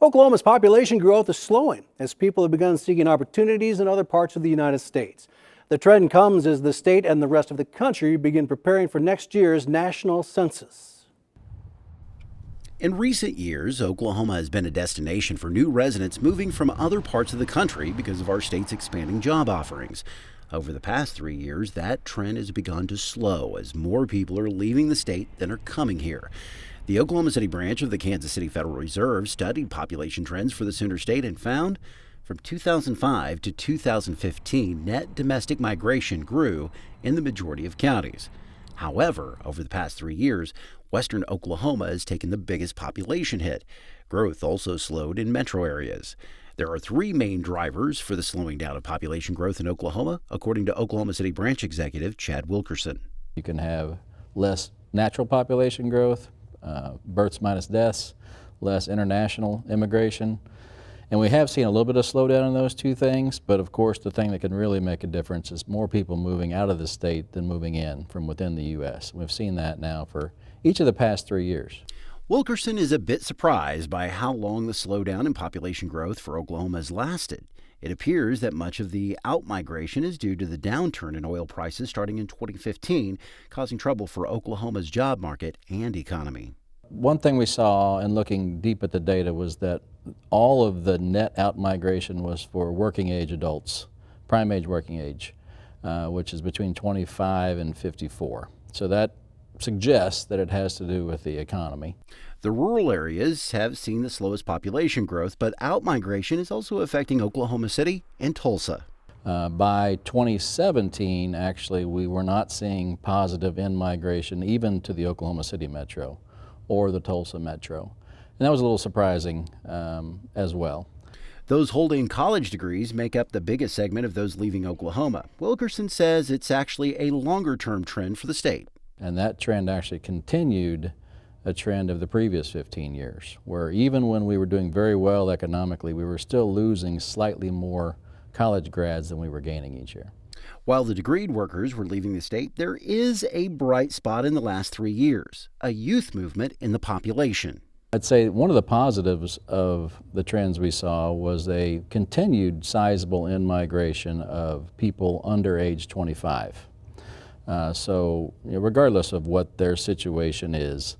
Oklahoma's population growth is slowing as people have begun seeking opportunities in other parts of the United States. The trend comes as the state and the rest of the country begin preparing for next year's national census. In recent years, Oklahoma has been a destination for new residents moving from other parts of the country because of our state's expanding job offerings. Over the past 3 years, that trend has begun to slow as more people are leaving the state than are coming here. The Oklahoma City branch of the Kansas City Federal Reserve studied population trends for the Sooner State and found from 2005 to 2015, net domestic migration grew in the majority of counties. However, over the past 3 years, western Oklahoma has taken the biggest population hit. Growth also slowed in metro areas. There are 3 main drivers for the slowing down of population growth in Oklahoma, according to Oklahoma City branch executive Chad Wilkerson. You can have less natural population growth, births minus deaths, less international immigration. And we have seen a little bit of slowdown in those 2 things, but of course the thing that can really make a difference is more people moving out of the state than moving in from within the U.S. We've seen that now for each of the past 3 years. Wilkerson is a bit surprised by how long the slowdown in population growth for Oklahoma has lasted. It appears that much of the outmigration is due to the downturn in oil prices starting in 2015, causing trouble for Oklahoma's job market and economy. One thing we saw in looking deep at the data was that all of the net outmigration was for working age adults, prime age working age, which is between 25 and 54. So that suggests that it has to do with the economy. The rural areas have seen the slowest population growth, but outmigration is also affecting Oklahoma City and Tulsa. By 2017, actually, we were not seeing positive in-migration even to the Oklahoma City metro or the Tulsa metro. And that was a little surprising as well. Those holding college degrees make up the biggest segment of those leaving Oklahoma. Wilkerson says it's actually a longer-term trend for the state. And that trend actually continued a trend of the previous 15 years, where even when we were doing very well economically, we were still losing slightly more college grads than we were gaining each year. While the degreed workers were leaving the state, there is a bright spot in the last 3 years, a youth movement in the population. I'd say one of the positives of the trends we saw was a continued sizable in-migration of people under age 25. So regardless of what their situation is,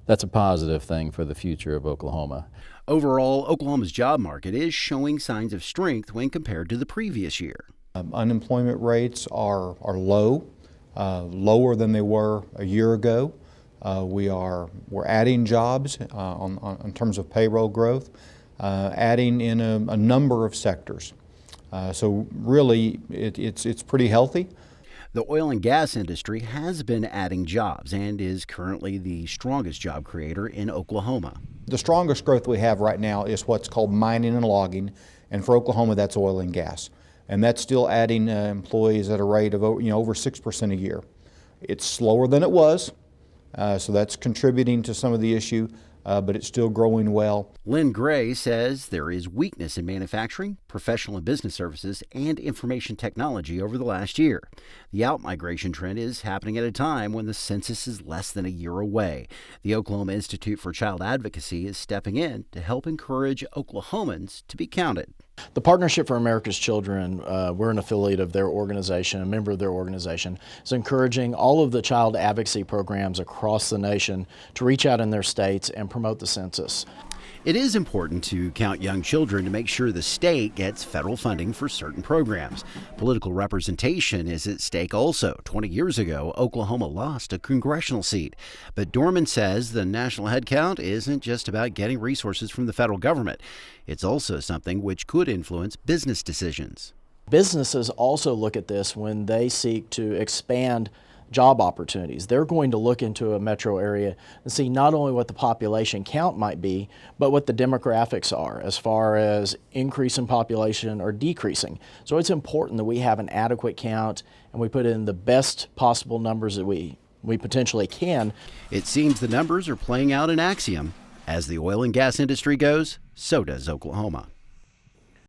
that's a positive thing for the future of Oklahoma. Overall, Oklahoma's job market is showing signs of strength when compared to the previous year. Unemployment rates are low, lower than they were a year ago. We're adding jobs in terms of payroll growth, adding in a number of sectors. So really, it's pretty healthy. The oil and gas industry has been adding jobs and is currently the strongest job creator in Oklahoma. The strongest growth we have right now is what's called mining and logging, and for Oklahoma that's oil and gas. And that's still adding employees at a rate of over 6% a year. It's slower than it was, so that's contributing to some of the issue, but it's still growing well. Lynn Gray says there is weakness in manufacturing, professional and business services, and information technology over the last year. The outmigration trend is happening at a time when the census is less than a year away. The Oklahoma Institute for Child Advocacy is stepping in to help encourage Oklahomans to be counted. The Partnership for America's Children, we're an affiliate of their organization, a member of their organization, is encouraging all of the child advocacy programs across the nation to reach out in their states and promote the census. It is important to count young children to make sure the state gets federal funding for certain programs. Political representation is at stake also. 20 years ago, Oklahoma lost a congressional seat. But Dorman says the national headcount isn't just about getting resources from the federal government. It's also something which could influence business decisions. Businesses also look at this when they seek to expand job opportunities. They're going to look into a metro area and see not only what the population count might be, but what the demographics are as far as increase in population or decreasing. So it's important that we have an adequate count and we put in the best possible numbers that we potentially can. It seems the numbers are playing out in Axiom. As the oil and gas industry goes, so does Oklahoma.